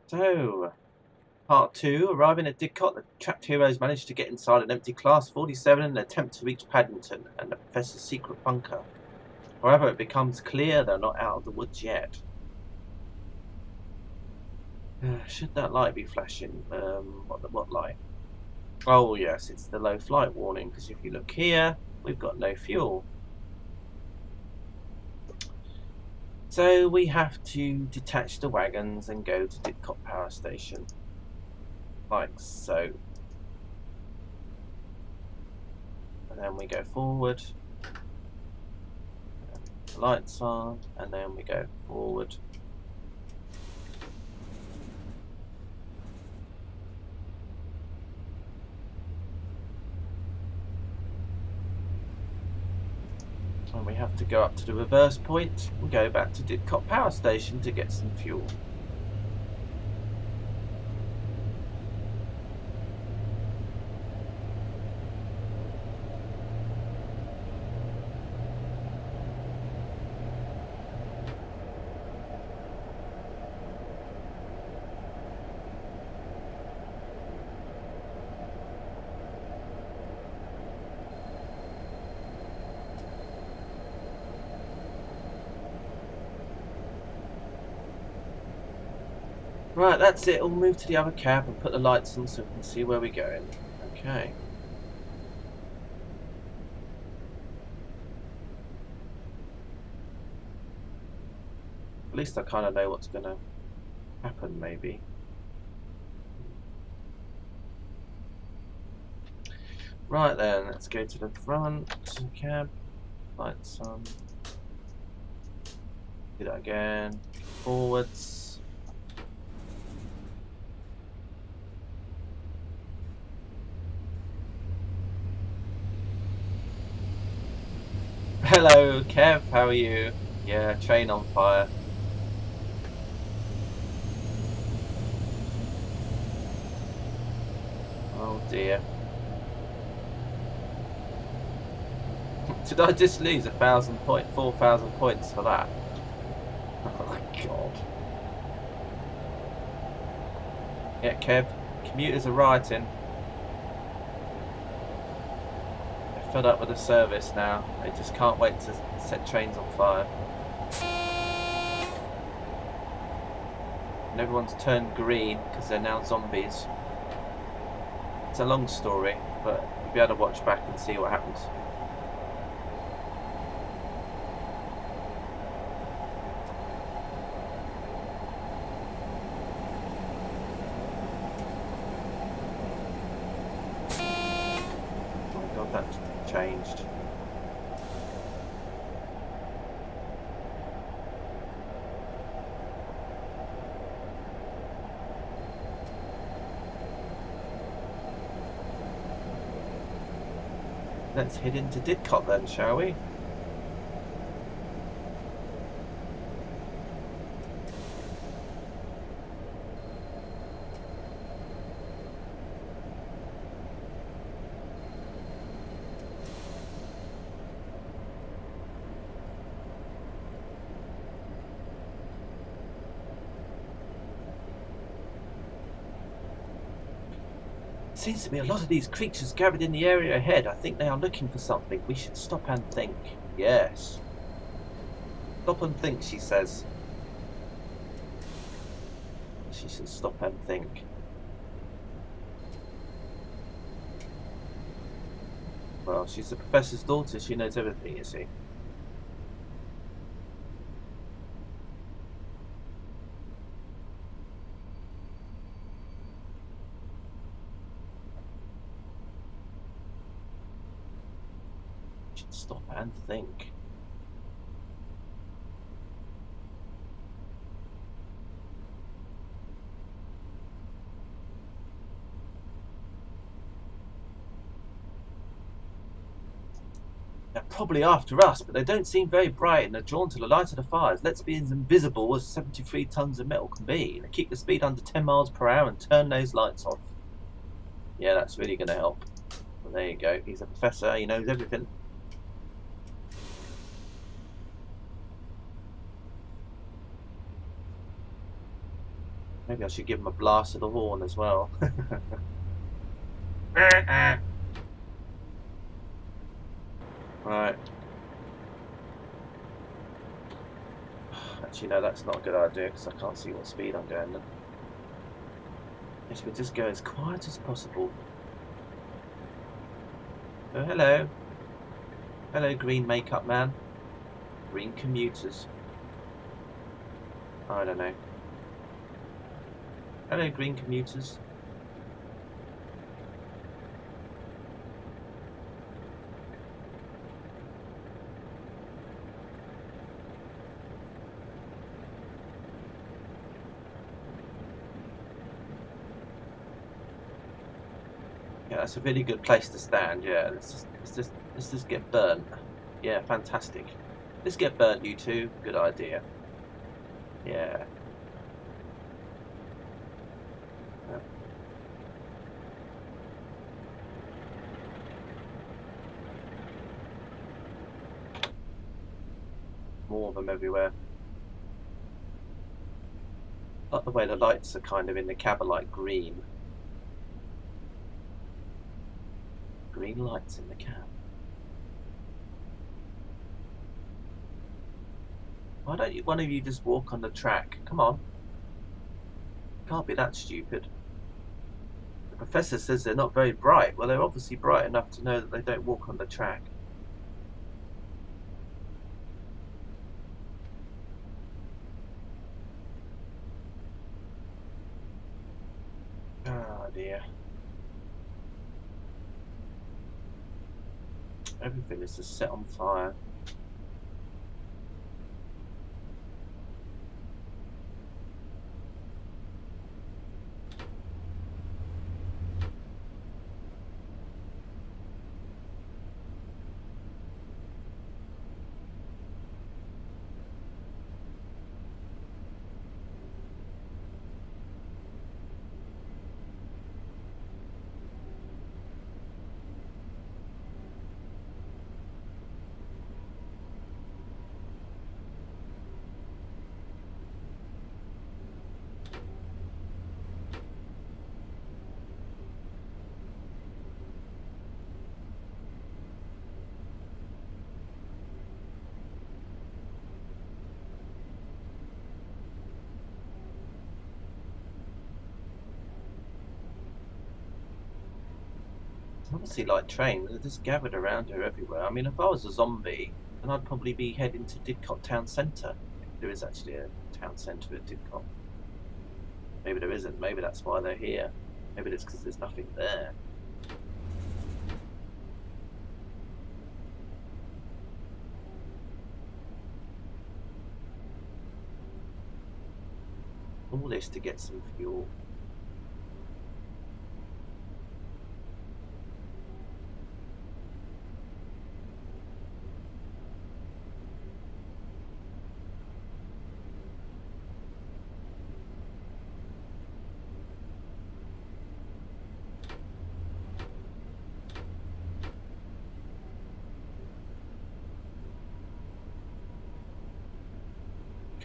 So, part 2. Arriving at Didcot, the trapped heroes manage to get inside an empty Class 47 in an attempt to reach Paddington and the Professor's secret bunker. However, it becomes clear they're not out of the woods yet. Should that light be flashing? What light? Oh yes, it's the low flight warning, because if you look here, we've got no fuel. So we have to detach the wagons and go to Didcot Power Station. Like so. And then we go forward. The lights on, and then we go forward. And we have to go up to the reverse point and go back to Didcot Power Station to get some fuel. Right, that's it. We'll move to the other cab and put the lights on so we can see where we're going. Okay. At least I kind of know what's going to happen, maybe. Right then, let's go to the front cab. Lights on. Do that again. Forwards. Hello, Kev. How are you? Yeah, train on fire. Oh dear. Did I just lose 4,000 points for that? Oh my god. Yeah, Kev, commuters are rioting. They're fed up with the service now. They just can't wait to set trains on fire. And everyone's turned green because they're now zombies. It's a long story, but you'll be able to watch back and see what happens. Changed. Let's head into Didcot then, shall we? Seems to be a lot of these creatures gathered in the area ahead. I think they are looking for something. We should stop and think. Yes. Stop and think, she says. She should stop and think. Well, she's the professor's daughter. She knows everything, you see. Stop and think. They're probably after us, but they don't seem very bright and they're drawn to the light of the fires. Let's be as invisible as 73 tons of metal can be. And keep the speed under 10 miles per hour and turn those lights off. Yeah, that's really going to help. Well, there you go. He's a professor. He knows everything. Maybe I should give him a blast of the horn as well. Right. Actually, no, that's not a good idea because I can't see what speed I'm going at. Yes, we just go as quiet as possible. Oh, hello. Hello, green makeup man. Green commuters. I don't know. Hello, green commuters. Yeah, that's a really good place to stand. Yeah, let's just get burnt. Yeah, fantastic. Let's get burnt, you two. Good idea. Yeah. More of them everywhere. Like the way the lights are kind of in the cab are like green. Green lights in the cab. Why don't one of you just walk on the track? Come on. Can't be that stupid. The professor says they're not very bright. Well, they're obviously bright enough to know that they don't walk on the track. Oh dear. Everything is just set on fire. Obviously, like trains, they're just gathered around her everywhere. I mean, if I was a zombie, then I'd probably be heading to Didcot Town Centre. There is actually a town centre at Didcot. Maybe there isn't. Maybe that's why they're here. Maybe it's because there's nothing there. All this to get some fuel.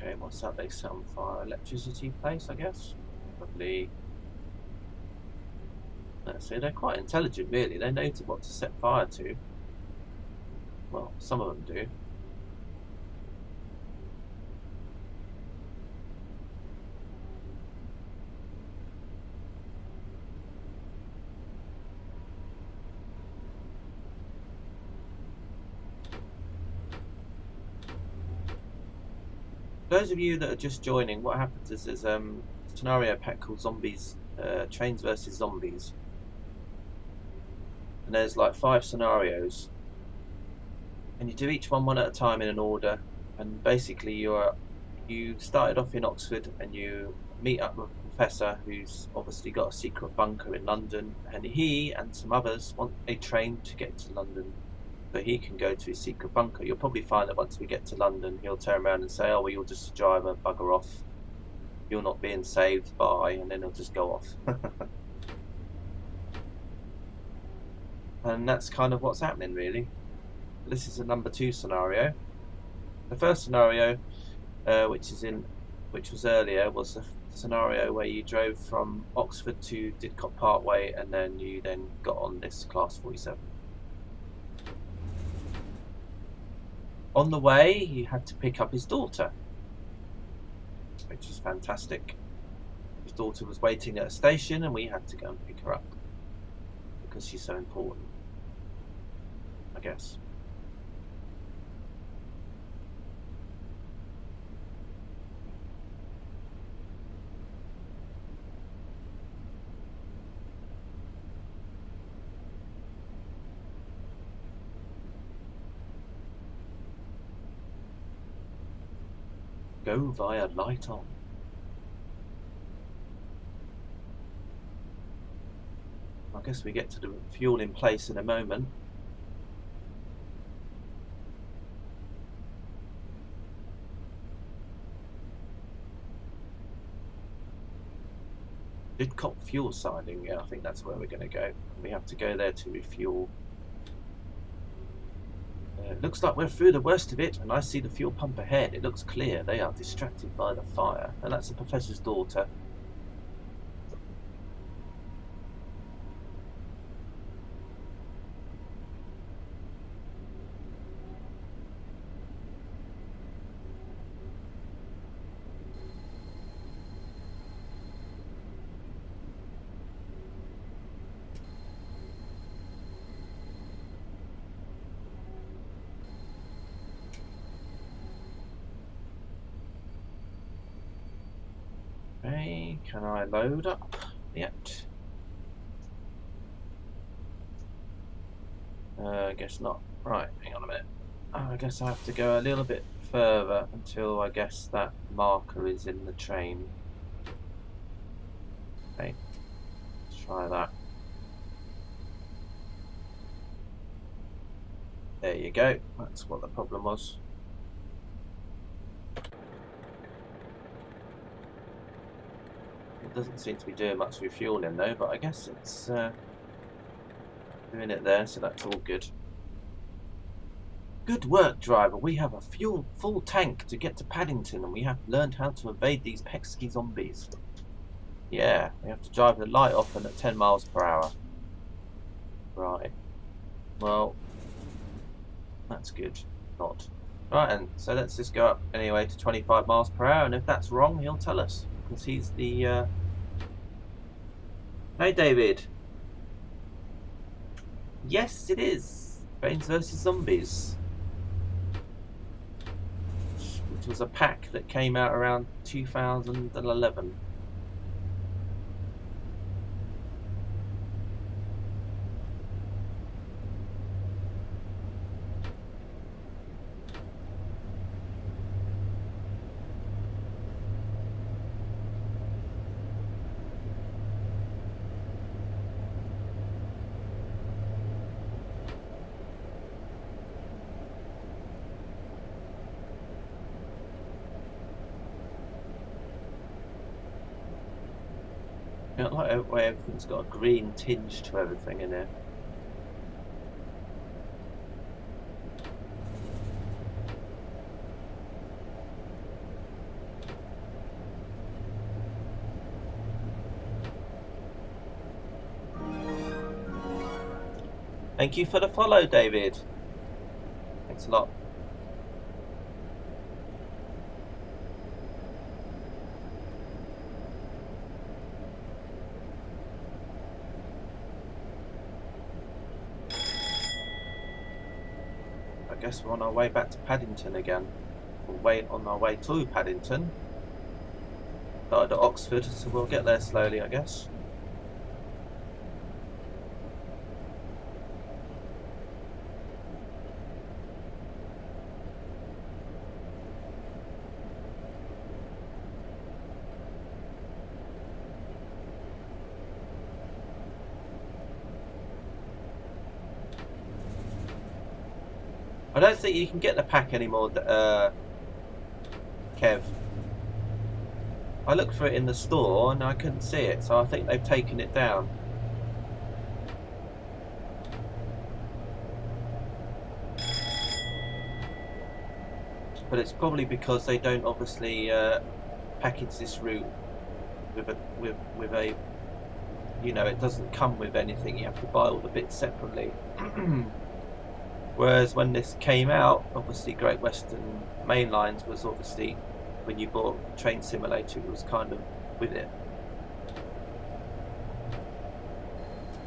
Okay, what's that they set on fire? Electricity place, I guess? Probably. Let's see, they're quite intelligent, really. They know what to set fire to. Well, some of them do. Those of you that are just joining, what happens is there's a scenario pack called Zombies, Trains versus Zombies. And there's like 5 scenarios. And you do each one at a time in an order. And basically you started off in Oxford and you meet up with a professor who's obviously got a secret bunker in London. And he and some others want a train to get to London, so he can go to his secret bunker. You'll probably find that once we get to London, he'll turn around and say, oh, well, you're just a driver, bugger off. You're not being saved by, and then he'll just go off. And that's kind of what's happening, really. This is a number 2 scenario. The first scenario, which was earlier, was the scenario where you drove from Oxford to Didcot Parkway and then you got on this Class 47. On the way, he had to pick up his daughter, which was fantastic. His daughter was waiting at a station and we had to go and pick her up because she's so important, I guess. Go via light on. I guess we get to the fuel in place in a moment. Didcot fuel siding, yeah, I think that's where we're going to go. We have to go there to refuel. It looks like we're through the worst of it, and I see the fuel pump ahead. It looks clear. They are distracted by the fire. And that's the professor's daughter. Okay, can I load up yet? I guess not. Right, hang on a minute. I guess I have to go a little bit further until I guess that marker is in the train. Okay, let's try that. There you go. That's what the problem was. It doesn't seem to be doing much refueling though, but I guess it's doing it there, so that's all good. Good work, driver. We have a full tank to get to Paddington, and we have learned how to evade these pesky zombies. Yeah, we have to drive the light off and at 10 miles per hour. Right. Well, that's good. Not. Right, and so let's just go up anyway to 25 miles per hour, and if that's wrong, he'll tell us, because he's the... Hey, David. Yes, it is. Brains vs. Zombies. Which was a pack that came out around 2011. I don't like the way everything's got a green tinge to everything in here. Thank you for the follow, David. Thanks a lot. I guess we're on our way back to Paddington again. We're on our way to Paddington. Started at Oxford, so we'll get there slowly, I guess. I don't think you can get the pack anymore, Kev. I looked for it in the store and I couldn't see it, so I think they've taken it down. But it's probably because they don't obviously package this route with a you know, it doesn't come with anything. You have to buy all the bits separately. Whereas when this came out, obviously Great Western Main Lines was obviously, when you bought Train Simulator, it was kind of with it.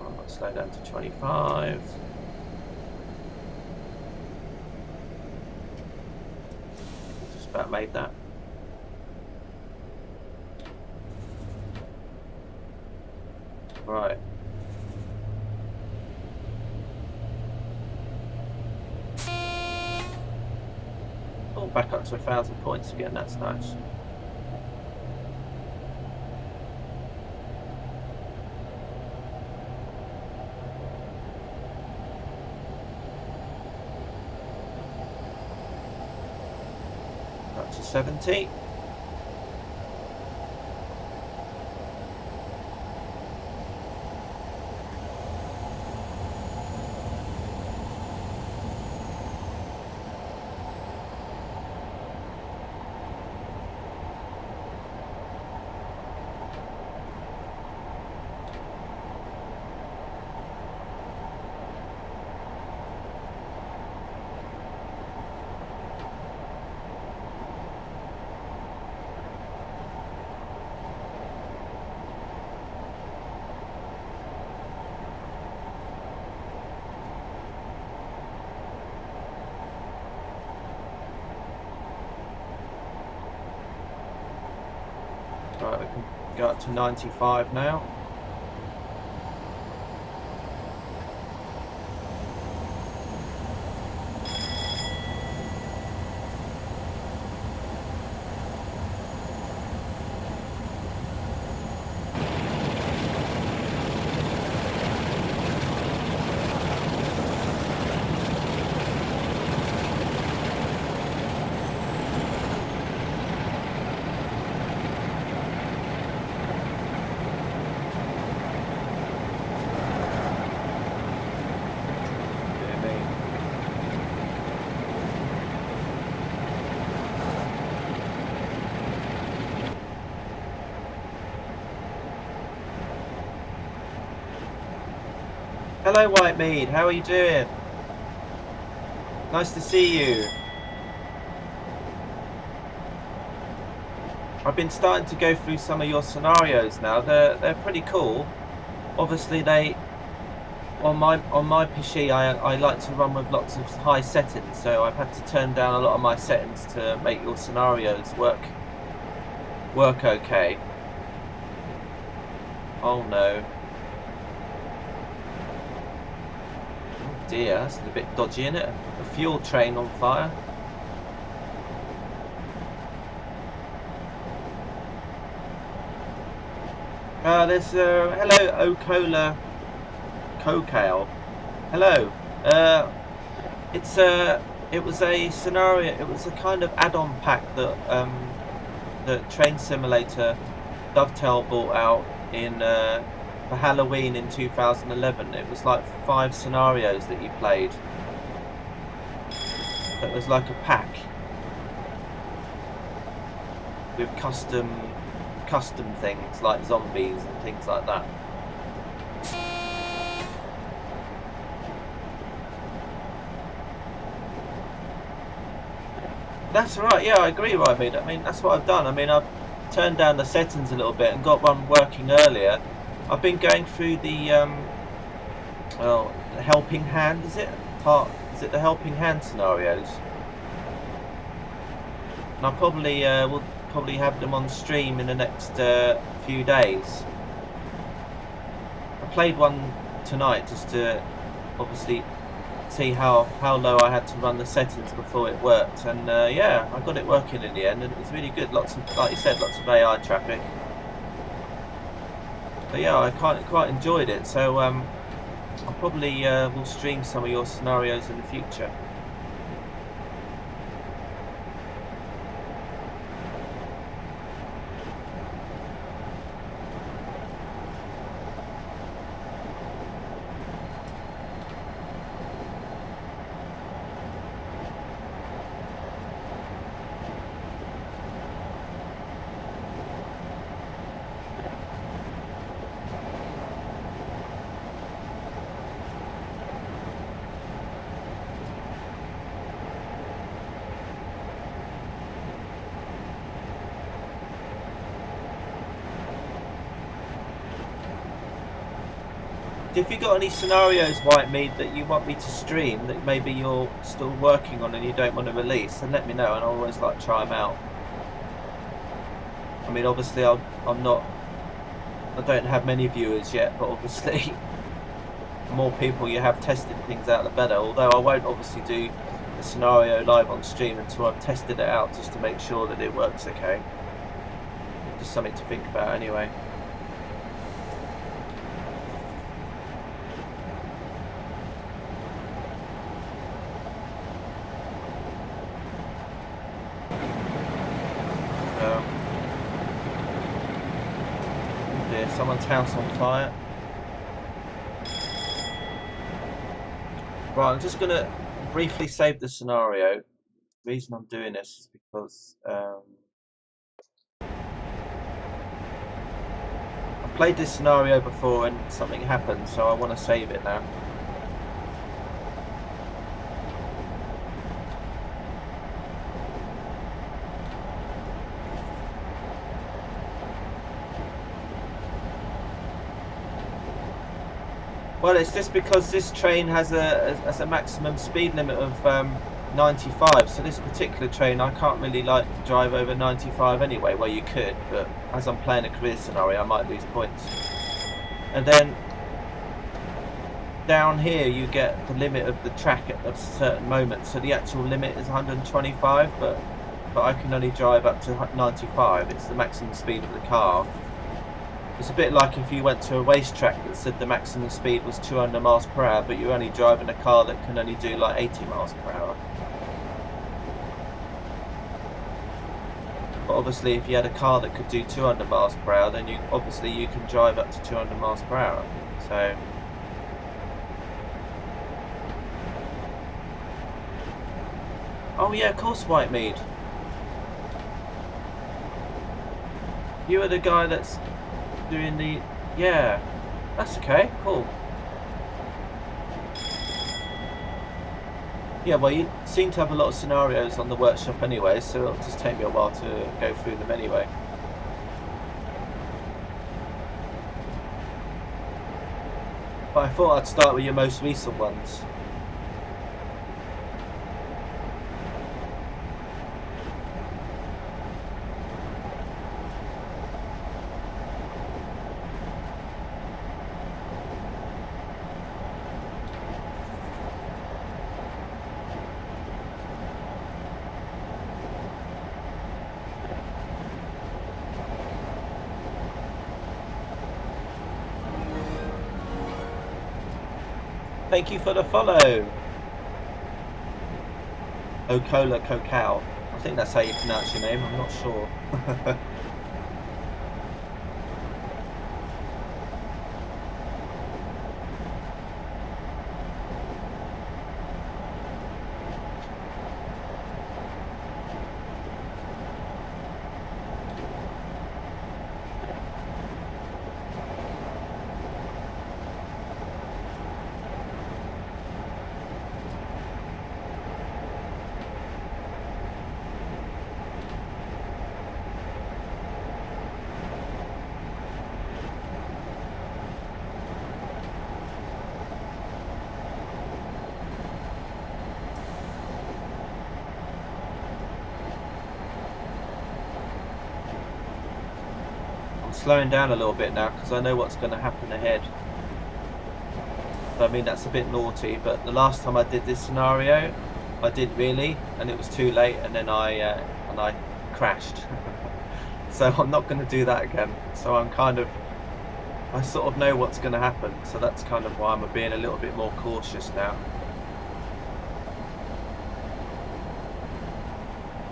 I might slow down to 25. Just about made that. Right. Oh, back up to 1,000 points again. That's nice. Up to 70. Right, we can go up to 95 now. Hello, Whitemead. How are you doing? Nice to see you. I've been starting to go through some of your scenarios now. They're pretty cool. Obviously, they on my PC I like to run with lots of high settings, so I've had to turn down a lot of my settings to make your scenarios work okay. Oh no. Dear, that's a bit dodgy, isn't it? A fuel train on fire. There's hello, Okola Kokale. Hello. It was a scenario. It was a kind of add-on pack that that Train Simulator Dovetail bought out in for Halloween in 2011. It was like 5 scenarios that you played. It was like a pack with custom things like zombies and things like that. That's right. Yeah, I agree, right? I mean, that's what I've done. I mean, I've turned down the settings a little bit and got one working earlier. I've been going through the the Helping Hand. Is it the Helping Hand scenarios? And I probably will probably have them on stream in the next few days. I played one tonight just to obviously see how low I had to run the settings before it worked, and yeah, I got it working in the end, and it was really good. Lots of, like you said, lots of AI traffic. But yeah, I quite enjoyed it. So I probably will stream some of your scenarios in the future. If you got any scenarios, Whitemead, that you want me to stream that maybe you're still working on and you don't want to release, then let me know, and I'll always like try them out. I mean, obviously, I don't have many viewers yet, but obviously, the more people you have testing things out, the better. Although I won't obviously do the scenario live on stream until I've tested it out, just to make sure that it works okay. Just something to think about anyway. Someone's house on fire. Right, I'm just going to briefly save the scenario. The reason I'm doing this is because I played this scenario before and something happened, so I want to save it now. Well, it's just because this train has a maximum speed limit of 95. So this particular train, I can't really like drive over 95 anyway. Well, you could, but as I'm playing a career scenario, I might lose points. And then down here, you get the limit of the track at a certain moment. So the actual limit is 125, but I can only drive up to 95. It's the maximum speed of the car. It's a bit like if you went to a racetrack that said the maximum speed was 200 miles per hour, but you're only driving a car that can only do like 80 miles per hour. But obviously, if you had a car that could do 200 miles per hour, then you can drive up to 200 miles per hour. So, oh yeah, of course, Whitemead. You are the guy that's doing the... Yeah, that's okay, cool. Yeah, well, you seem to have a lot of scenarios on the workshop anyway, so it'll just take me a while to go through them anyway. But I thought I'd start with your most recent ones. Thank you for the follow. Okola Kokau. I think that's how you pronounce your name, I'm not sure. Slowing down a little bit now because I know what's going to happen ahead. I mean, that's a bit naughty, but the last time I did this scenario, I did really, and it was too late, and then I crashed. So I'm not going to do that again. So I sort of know what's going to happen. So that's kind of why I'm being a little bit more cautious now.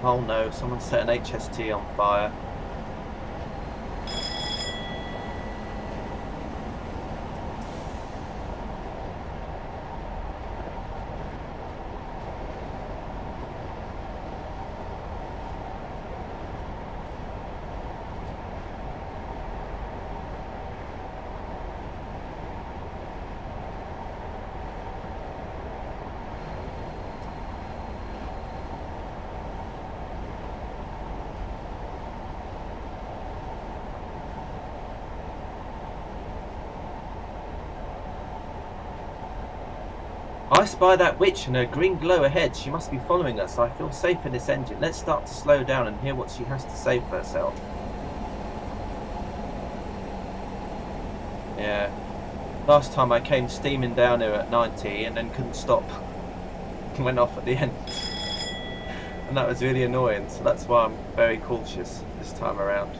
Oh no, someone set an HST on fire. I spy that witch and her green glow ahead. She must be following us. I feel safe in this engine. Let's start to slow down and hear what she has to say for herself. Yeah. Last time I came steaming down here at 90 and then couldn't stop. Went off at the end. And that was really annoying. So that's why I'm very cautious this time around.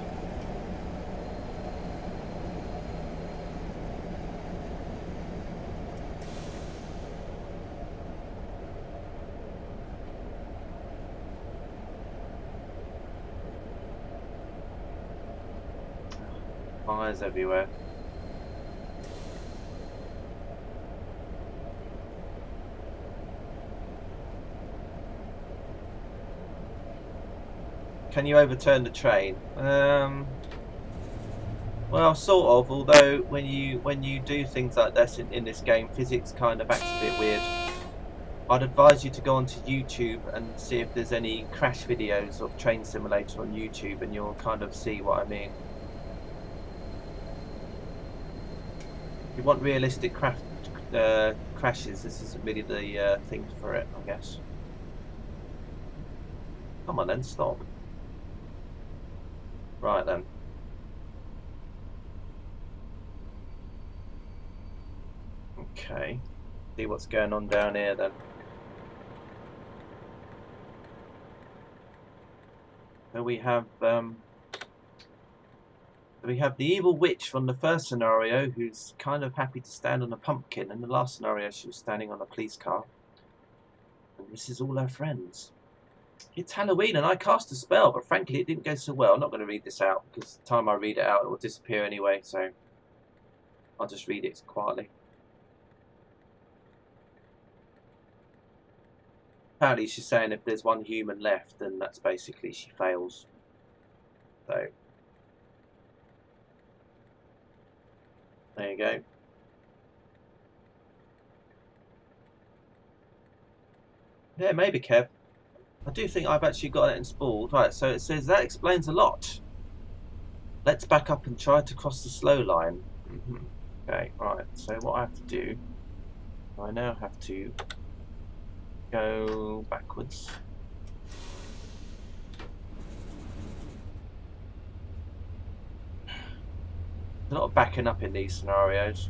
Fires everywhere. Can you overturn the train? Well, sort of. Although when you do things like this in this game, physics kind of acts a bit weird. I'd advise you to go onto YouTube and see if there's any crash videos of Train Simulator on YouTube, and you'll kind of see what I mean. If you want realistic crashes, this isn't really the thing for it, I guess. Come on then, stop. Right then. Okay. See what's going on down here then. So we have the evil witch from the first scenario, who's kind of happy to stand on a pumpkin. In the last scenario, she was standing on a police car. And this is all her friends. It's Halloween and I cast a spell, but frankly it didn't go so well. I'm not going to read this out because the time I read it out it will disappear anyway, so I'll just read it quietly. Apparently she's saying if there's one human left, then that's basically she fails. So there you go. Yeah, maybe, Kev. I do think I've actually got it installed. Right, so it says that explains a lot. Let's back up and try to cross the slow line. Okay, right, so what I have to do, I now have to go backwards. There's a lot of backing up in these scenarios.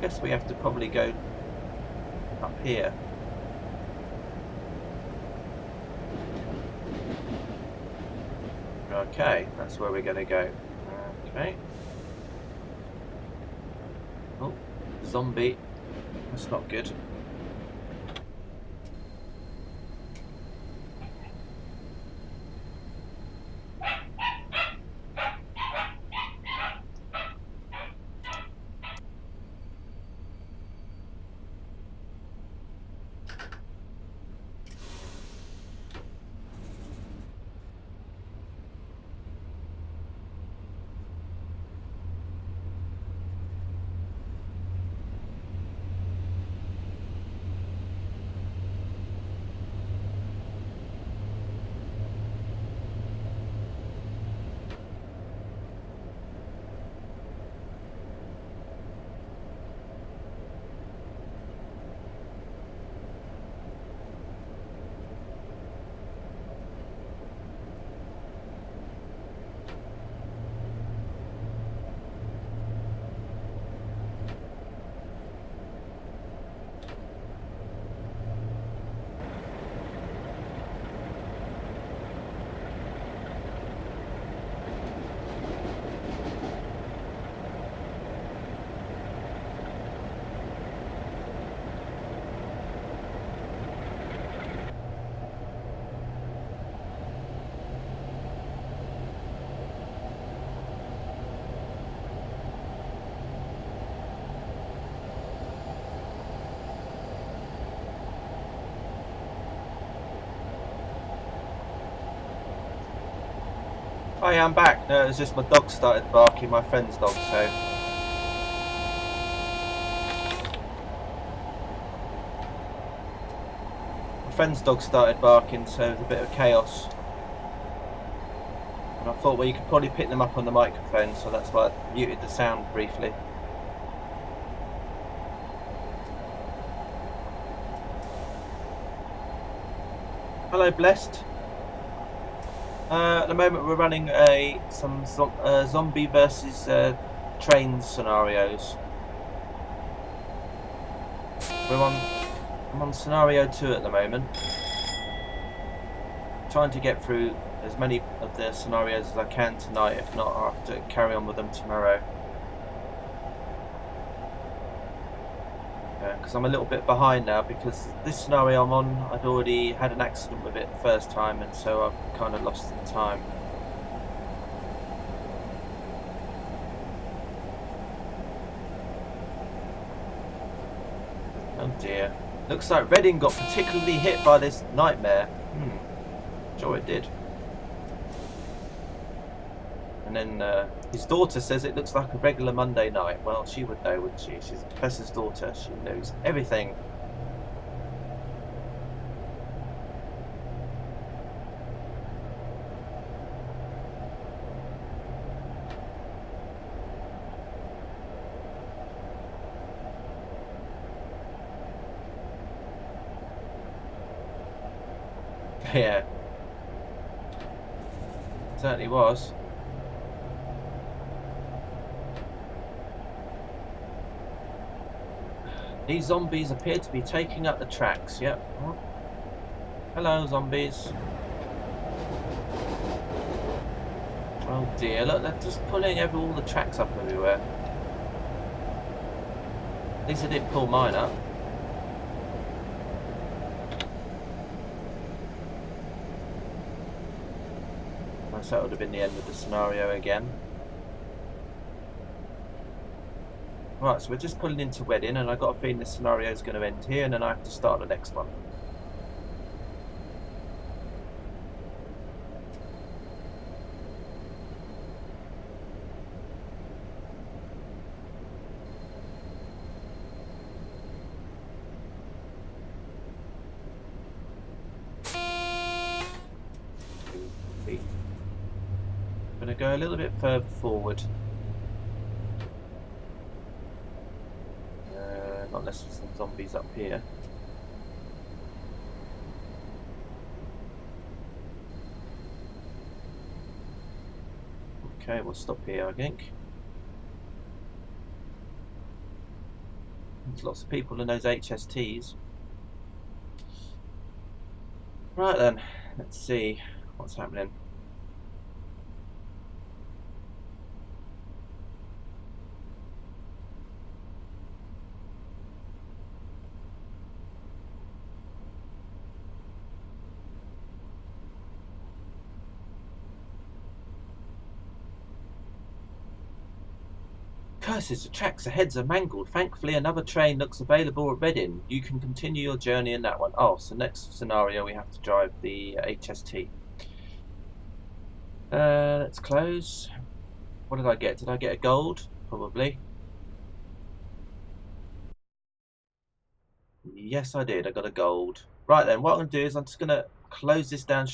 Guess we have to probably go up here. Okay, that's where we're going to go. Okay. Oh, zombie. That's not good. Hi, I'm back. No, it was just my dog started barking, my friend's dog, so. My friend's dog started barking, so it was a bit of chaos. And I thought, well, you could probably pick them up on the microphone, so that's why I muted the sound briefly. Hello, Blessed. At the moment, we're running some zombie versus train scenarios. I'm on scenario 2 at the moment. Trying to get through as many of the scenarios as I can tonight. If not, I'll have to carry on with them tomorrow. Because I'm a little bit behind now, because this scenario I'm on, I'd already had an accident with it the first time, and so I've kind of lost some time. Oh dear. Looks like Reading got particularly hit by this nightmare. Sure it did. And then his daughter says it looks like a regular Monday night. Well, she would know, wouldn't she? She's the professor's daughter. She knows everything. Yeah. Certainly was. These zombies appear to be taking up the tracks. Yep. Oh. Hello, zombies. Oh dear, look, they're just pulling all the tracks up everywhere. At least they didn't pull mine up. So that would have been the end of the scenario again. Right, so we're just pulling into Reading, and I've got a feeling this scenario is going to end here, and then I have to start the next one. I'm going to go a little bit further forward. Not unless there's some zombies up here. Okay, we'll stop here, I think. There's lots of people in those HSTs. Right then, let's see what's happening. Curses, the tracks ahead are mangled. Thankfully, another train looks available at Reading. You can continue your journey in that one. Oh, so next scenario we have to drive the HST. Let's close. What did I get? Did I get a gold? Probably. Yes, I did. I got a gold. Right then, what I'm going to do is I'm just going to close this down